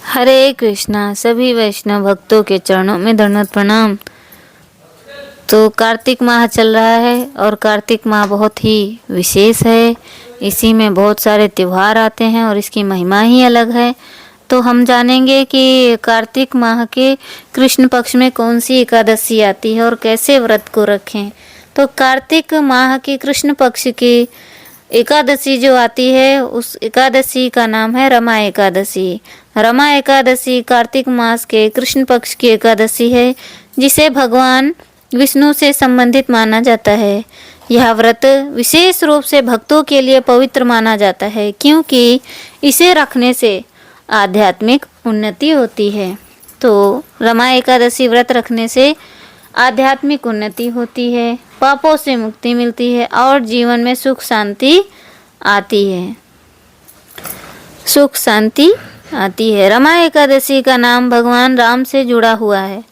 हरे कृष्णा। सभी वैष्णव भक्तों के चरणों में दंडवत प्रणाम। तो कार्तिक माह चल रहा है और कार्तिक माह बहुत ही विशेष है। इसी में बहुत सारे त्यौहार आते हैं और इसकी महिमा ही अलग है। तो हम जानेंगे कि कार्तिक माह के कृष्ण पक्ष में कौन सी एकादशी आती है और कैसे व्रत को रखें। तो कार्तिक माह की कृष्ण पक्ष की एकादशी जो आती है उस एकादशी का नाम है रमा एकादशी। रमा एकादशी कार्तिक मास के कृष्ण पक्ष की एकादशी है, जिसे भगवान विष्णु से संबंधित माना जाता है। यह व्रत विशेष रूप से भक्तों के लिए पवित्र माना जाता है, क्योंकि इसे रखने से आध्यात्मिक उन्नति होती है। तो रमा एकादशी व्रत रखने से आध्यात्मिक उन्नति होती है, पापों से मुक्ति मिलती है और जीवन में सुख शांति आती है। सुख शांति आती है। रमा एकादशी का नाम भगवान राम से जुड़ा हुआ है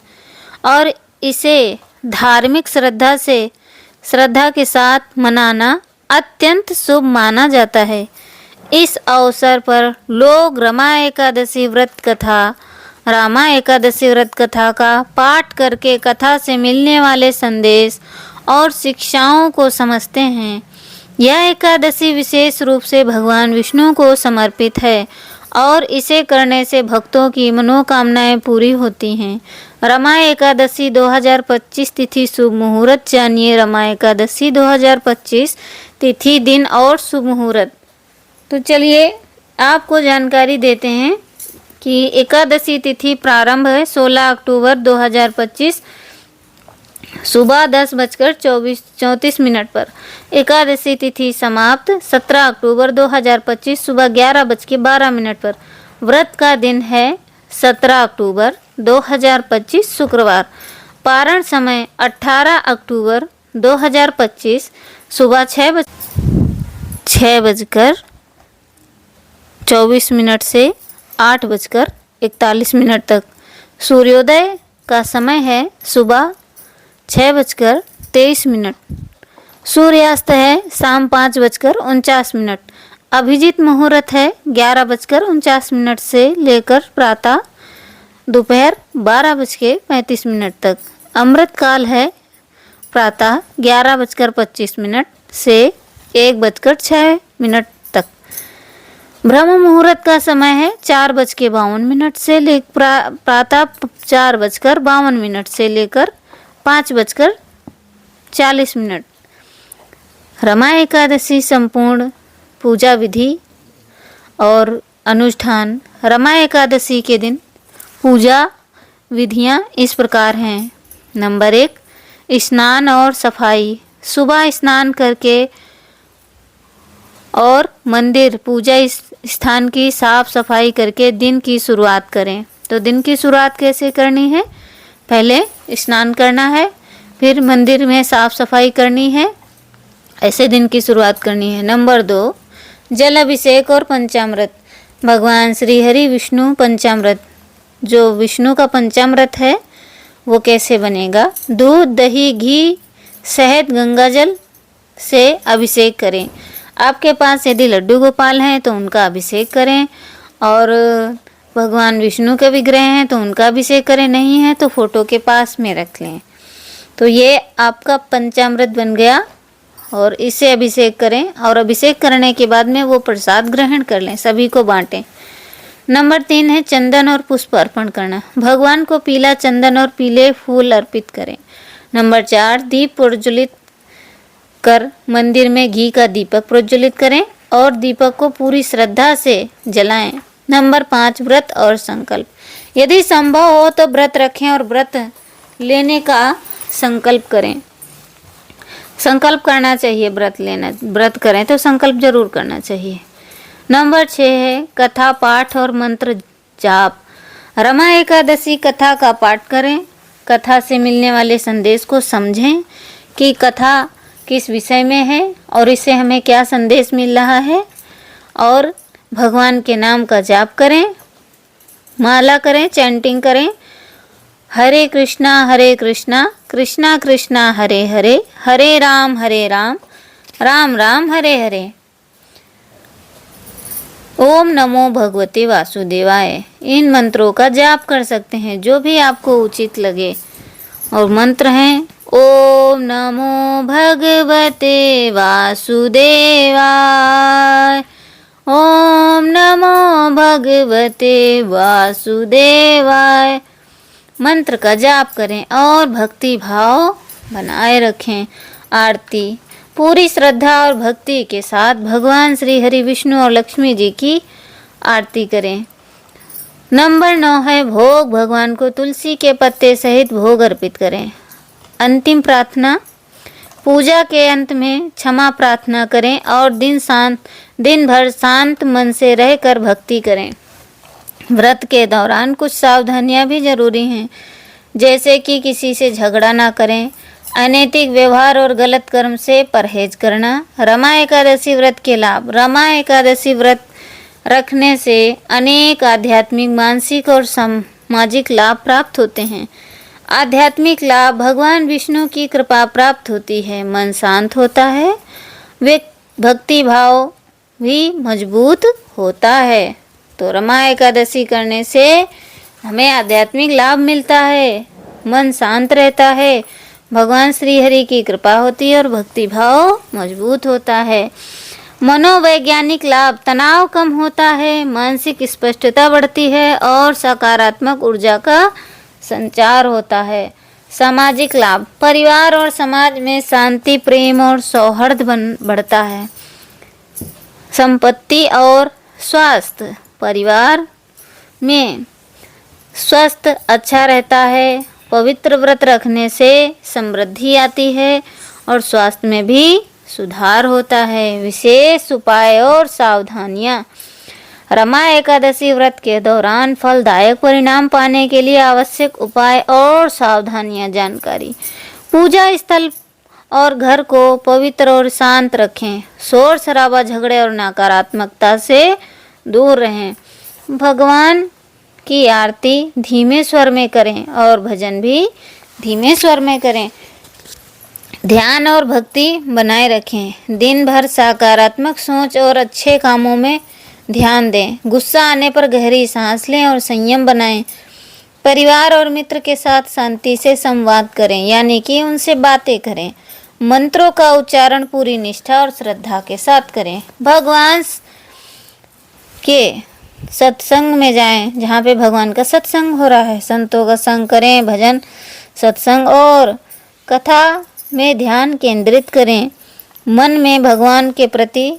और इसे धार्मिक श्रद्धा के साथ मनाना अत्यंत शुभ माना जाता है। इस अवसर पर लोग रमा एकादशी व्रत कथा का पाठ करके कथा से मिलने वाले संदेश और शिक्षाओं को समझते हैं। यह एकादशी विशेष रूप से भगवान विष्णु को समर्पित है और इसे करने से भक्तों की मनोकामनाएं पूरी होती हैं। रमा एकादशी 2025 तिथि शुभ मुहूर्त जानिए। रमा एकादशी 2025 तिथि दिन और शुभ मुहूर्त। तो चलिए आपको जानकारी देते हैं कि एकादशी तिथि प्रारंभ है 16 अक्टूबर 2025 सुबह 10:34 पर। एकादशी तिथि समाप्त 17 अक्टूबर 2025 सुबह 11:12 पर। व्रत का दिन है 17 अक्टूबर 2025 शुक्रवार। पारण समय 18 अक्टूबर 2025 सुबह 6:24 से 8:41 तक। सूर्योदय का समय है सुबह 6:23। सूर्यास्त है शाम 5:49। अभिजीत मुहूर्त है 11:49 से लेकर प्रातः दोपहर 12:35 तक। अमृत काल है प्रातः 11:25 से 1:06 तक। ब्रह्म मुहूर्त का समय है 4:52 से लेकर प्रातः 4:52 से लेकर 5:40। रमा एकादशी संपूर्ण पूजा विधि और अनुष्ठान। रमा एकादशी के दिन पूजा विधियां इस प्रकार हैं। नंबर 1, स्नान और सफाई। सुबह स्नान करके और मंदिर पूजा स्थान की साफ सफाई करके दिन की शुरुआत करें। तो दिन की शुरुआत कैसे करनी है? पहले स्नान करना है, फिर मंदिर में साफ सफाई करनी है, ऐसे दिन की शुरुआत करनी है। नंबर 2, जल अभिषेक और पंचामृत। भगवान श्री हरि विष्णु पंचामृत, जो विष्णु का पंचामृत है वो कैसे बनेगा? दूध, दही, घी, शहद, गंगाजल से अभिषेक करें। आपके पास यदि लड्डू गोपाल हैं तो उनका अभिषेक करें, और भगवान विष्णु के विग्रह हैं तो उनका अभिषेक करें, नहीं है तो फोटो के पास में रख लें। तो ये आपका पंचामृत बन गया और इसे अभिषेक करें, और अभिषेक करने के बाद में वो प्रसाद ग्रहण कर लें, सभी को बांटें। नंबर 3 है चंदन और पुष्प अर्पण करना। भगवान को पीला चंदन और पीले फूल अर्पित करें। नंबर 4, दीप प्रज्वलित कर मंदिर में घी का दीपक प्रज्वलित करें और दीपक को पूरी श्रद्धा से जलाएं। नंबर 5, व्रत और संकल्प। यदि संभव हो तो व्रत रखें और व्रत लेने का संकल्प करें। संकल्प करना चाहिए, व्रत करें तो संकल्प जरूर करना चाहिए। नंबर 6 है कथा पाठ और मंत्र जाप। रमा एकादशी कथा का पाठ करें। कथा से मिलने वाले संदेश को समझें कि कथा किस विषय में है और इससे हमें क्या संदेश मिल रहा है, और भगवान के नाम का जाप करें, माला करें, चैंटिंग करें। हरे कृष्णा कृष्णा कृष्णा हरे हरे, हरे राम राम राम हरे हरे। ओम नमो भगवते वासुदेवाय, इन मंत्रों का जाप कर सकते हैं जो भी आपको उचित लगे। और मंत्र हैं ओम नमो भगवते वासुदेवाय, ओम नमो भगवते वासुदेवाय। मंत्र का जाप करें और भक्ति भाव बनाए रखें। आरती पूरी श्रद्धा और भक्ति के साथ भगवान श्री हरि, विष्णु और लक्ष्मी जी की आरती करें। नंबर 9 है भोग। भगवान को तुलसी के पत्ते सहित भोग अर्पित करें। अंतिम प्रार्थना, पूजा के अंत में क्षमा प्रार्थना करें और दिन भर शांत मन से रहकर भक्ति करें। व्रत के दौरान कुछ सावधानियां भी जरूरी हैं, जैसे कि किसी से झगड़ा ना करें, अनैतिक व्यवहार और गलत कर्म से परहेज करना। रमा एकादशी व्रत के लाभ। रमा एकादशी व्रत रखने से अनेक आध्यात्मिक, मानसिक और सामाजिक लाभ प्राप्त होते हैं। आध्यात्मिक लाभ, भगवान विष्णु की कृपा प्राप्त होती है, मन शांत होता है, वे भक्ति भाव भी मजबूत होता है। तो रमा एकादशी करने से हमें आध्यात्मिक लाभ मिलता है, मन शांत रहता है, भगवान श्री हरि की कृपा होती है और भक्ति भाव मजबूत होता है। मनोवैज्ञानिक लाभ, तनाव कम होता है, मानसिक स्पष्टता बढ़ती है और सकारात्मक ऊर्जा का संचार होता है। सामाजिक लाभ, परिवार और समाज में शांति, प्रेम और सौहार्द बढ़ता है। संपत्ति और स्वास्थ्य, परिवार में स्वास्थ्य अच्छा रहता है। पवित्र व्रत रखने से समृद्धि आती है और स्वास्थ्य में भी सुधार होता है। विशेष उपाय और सावधानियां, रमा एकादशी व्रत के दौरान फलदायक परिणाम पाने के लिए आवश्यक उपाय और सावधानियां। जानकारी, पूजा स्थल और घर को पवित्र और शांत रखें। शोर शराबा, झगड़े और नकारात्मकता से दूर रहें। भगवान की आरती धीमे स्वर में करें और भजन भी धीमे स्वर में करें। ध्यान और भक्ति बनाए रखें। दिन भर सकारात्मक सोच और अच्छे कामों में ध्यान दें। गुस्सा आने पर गहरी सांस लें और संयम बनाएं। परिवार और मित्र के साथ शांति से संवाद करें, यानी कि उनसे बातें करें। मंत्रों का उच्चारण पूरी निष्ठा और श्रद्धा के साथ करें। भगवान के सत्संग में जाएं, जहाँ पे भगवान का सत्संग हो रहा है। संतों का संग करें, भजन, सत्संग और कथा में ध्यान केंद्रित करें। मन में भगवान के प्रति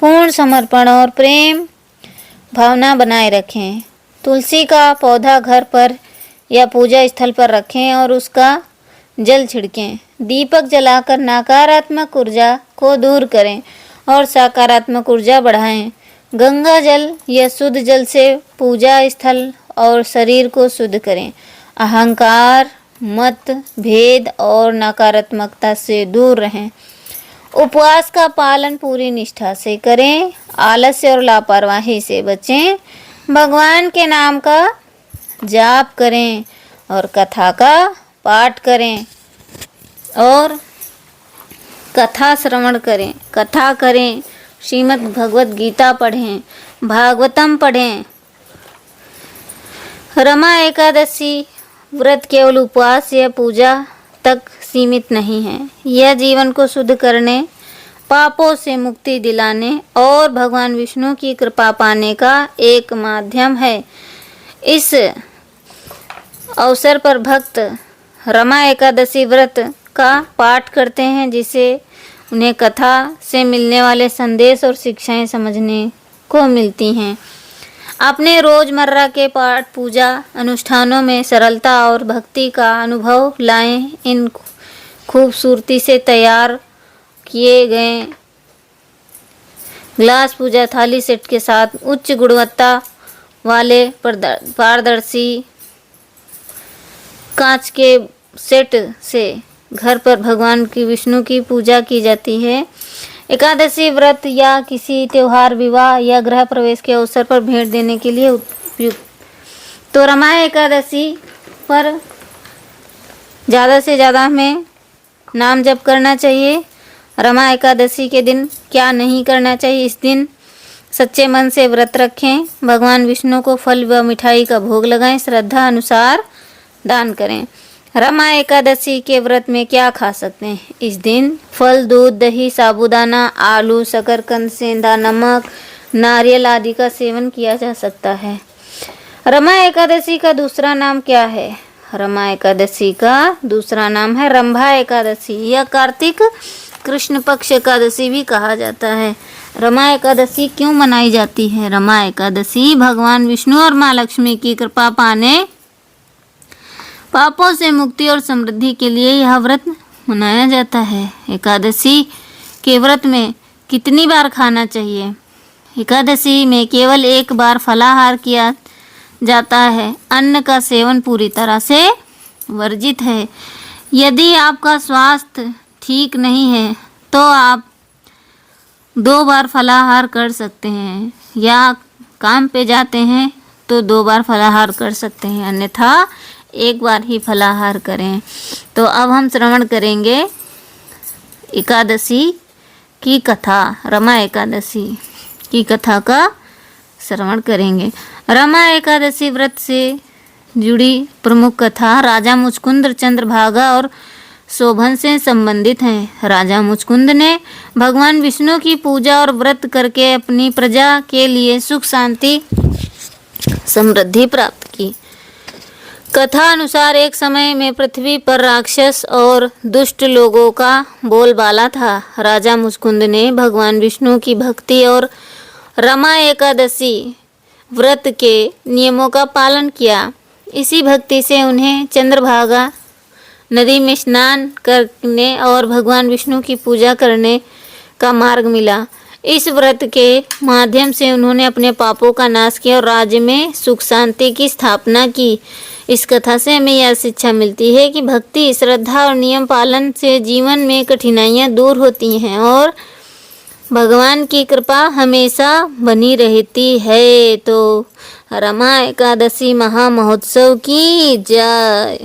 पूर्ण समर्पण और प्रेम भावना बनाए रखें। तुलसी का पौधा घर पर या पूजा स्थल पर रखें और उसका जल छिड़कें। दीपक जलाकर नकारात्मक ऊर्जा को दूर करें और सकारात्मक ऊर्जा बढ़ाएं। गंगा जल या शुद्ध जल से पूजा स्थल और शरीर को शुद्ध करें। अहंकार, मत भेद और नकारात्मकता से दूर रहें। उपवास का पालन पूरी निष्ठा से करें। आलस्य और लापरवाही से बचें। भगवान के नाम का जाप करें और कथा का पाठ करें और कथा श्रवण करें, कथा करें। श्रीमद् भगवत गीता पढ़ें, भागवतम पढ़ें। रमा एकादशी व्रत केवल उपवास या पूजा तक सीमित नहीं है। यह जीवन को शुद्ध करने, पापों से मुक्ति दिलाने और भगवान विष्णु की कृपा पाने का एक माध्यम है। इस अवसर पर भक्त रमा एकादशी व्रत का पाठ करते हैं, जिसे उन्हें कथा से मिलने वाले संदेश और शिक्षाएं समझने को मिलती हैं। अपने रोजमर्रा के पाठ पूजा अनुष्ठानों में सरलता और भक्ति का अनुभव लाएं। इन खूबसूरती से तैयार किए गए ग्लास पूजा थाली सेट के साथ उच्च गुणवत्ता वाले पारदर्शी कांच के सेट से घर पर भगवान की विष्णु की पूजा की जाती है। एकादशी व्रत या किसी त्योहार, विवाह या गृह प्रवेश के अवसर पर भेंट देने के लिए उपयुक्त। तो रमा एकादशी पर ज़्यादा से ज़्यादा हमें नाम जप करना चाहिए। रमा एकादशी के दिन क्या नहीं करना चाहिए? इस दिन सच्चे मन से व्रत रखें, भगवान विष्णु को फल व मिठाई का भोग लगाएं, श्रद्धा अनुसार दान करें। रमा एकादशी के व्रत में क्या खा सकते हैं? इस दिन फल, दूध, दही, साबूदाना, आलू, शकरकंद, सेंधा, नमक, नारियल आदि का सेवन किया जा सकता है। रमा एकादशी का दूसरा नाम क्या है? रमा एकादशी का दूसरा नाम है रंभा एकादशी। यह कार्तिक कृष्ण पक्ष एकादशी भी कहा जाता है। रमा एकादशी क्यों मनाई जाती है? रमा एकादशी भगवान विष्णु और माँ लक्ष्मी की कृपा पाने, पापों से मुक्ति और समृद्धि के लिए यह व्रत मनाया जाता है। एकादशी के व्रत में कितनी बार खाना चाहिए? एकादशी में केवल एक बार फलाहार किया जाता है। अन्न का सेवन पूरी तरह से वर्जित है। यदि आपका स्वास्थ्य ठीक नहीं है तो आप 2 बार फलाहार कर सकते हैं, या काम पे जाते हैं तो 2 बार फलाहार कर सकते हैं, अन्यथा 1 बार ही फलाहार करें। तो अब हम श्रवण करेंगे एकादशी की कथा, रमा एकादशी की कथा का श्रवण करेंगे। रमा एकादशी व्रत से जुड़ी प्रमुख कथा राजा मुचकुंद, चंद्रभागा और शोभन से संबंधित है। राजा मुचकुंद ने भगवान विष्णु की पूजा और व्रत करके अपनी प्रजा के लिए सुख, शांति, समृद्धि प्राप्त की। कथा अनुसार एक समय में पृथ्वी पर राक्षस और दुष्ट लोगों का बोलबाला था। राजा मुचकुंद ने भगवान विष्णु की भक्ति और रमा एकादशी व्रत के नियमों का पालन किया। इसी भक्ति से उन्हें चंद्रभागा नदी में स्नान करने और भगवान विष्णु की पूजा करने का मार्ग मिला। इस व्रत के माध्यम से उन्होंने अपने पापों का नाश किया और राज्य में सुख शांति की स्थापना की। इस कथा से हमें यह शिक्षा मिलती है कि भक्ति, श्रद्धा और नियम पालन से जीवन में कठिनाइयाँ दूर होती हैं और भगवान की कृपा हमेशा बनी रहती है। तो रमा एकादशी महामहोत्सव की जय।